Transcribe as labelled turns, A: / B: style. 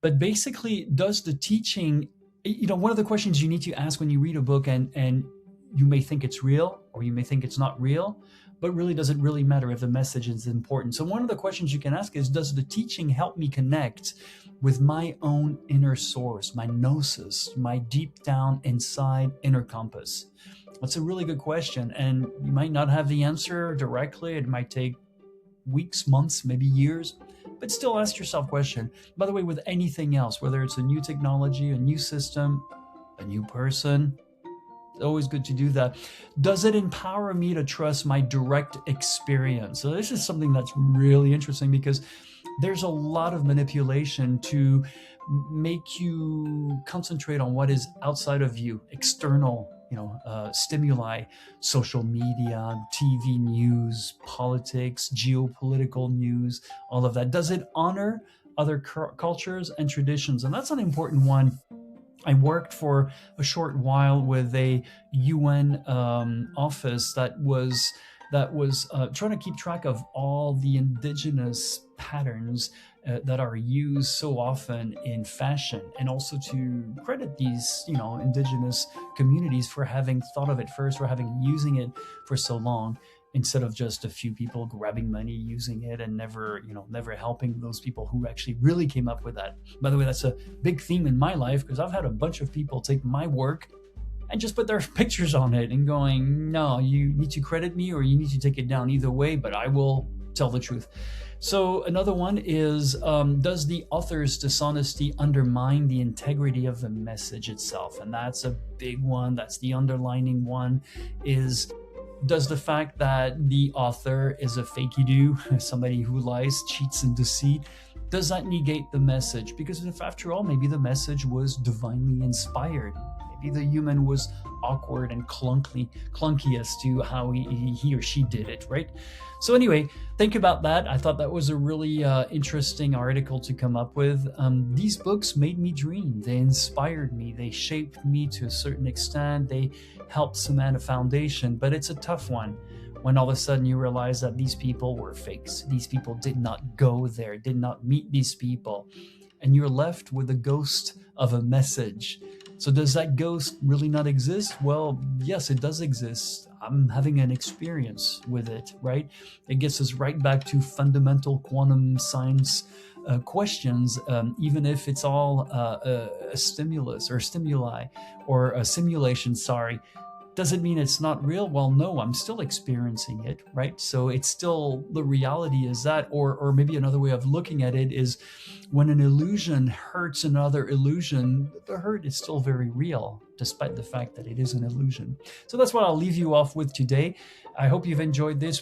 A: But basically, does the teaching, one of the questions you need to ask when you read a book, and you may think it's real or you may think it's not real, but really, does it really matter if the message is important? So one of the questions you can ask is, does the teaching help me connect with my own inner source, my gnosis, my deep down inside inner compass? That's a really good question, and you might not have the answer directly. It might take weeks, months, maybe years, but still ask yourself question. By the way, with anything else, whether it's a new technology, a new system, a new person, it's always good to do that. Does it empower me to trust my direct experience? So this is something that's really interesting, because there's a lot of manipulation to make you concentrate on what is outside of you, external, stimuli, social media, TV news, politics, geopolitical news, all of that. Does it honor other cultures and traditions? And that's an important one. I worked for a short while with a UN office that was trying to keep track of all the indigenous patterns that are used so often in fashion, and also to credit these indigenous communities for having thought of it first, for having using it for so long, instead of just a few people grabbing money using it and never helping those people who actually really came up with that. By the way, that's a big theme in my life, because I've had a bunch of people take my work and just put their pictures on it and going, no, you need to credit me or you need to take it down. Either way, but I will tell the truth. So another one is, does the author's dishonesty undermine the integrity of the message itself? And that's a big one. That's the underlining one, is, does the fact that the author is a fakey-doo, somebody who lies, cheats, and deceit, does that negate the message? Because if, after all, maybe the message was divinely inspired. Maybe the human was awkward and clunky as to how he or she did it, right? So anyway, think about that. I thought that was a really interesting article to come up with. These books made me dream. They inspired me. They shaped me to a certain extent. They helped cement a foundation, but it's a tough one when all of a sudden you realize that these people were fakes. These people did not go there, did not meet these people, and you're left with the ghost of a message. So does that ghost really not exist? Well, yes, it does exist. I'm having an experience with it, right? It gets us right back to fundamental quantum science questions, even if it's all a stimulus or stimuli or a simulation, sorry. Does it mean it's not real? Well, no, I'm still experiencing it, right? So it's still, the reality is that, or maybe another way of looking at it is, when an illusion hurts another illusion, the hurt is still very real, despite the fact that it is an illusion. So that's what I'll leave you off with today. I hope you've enjoyed this.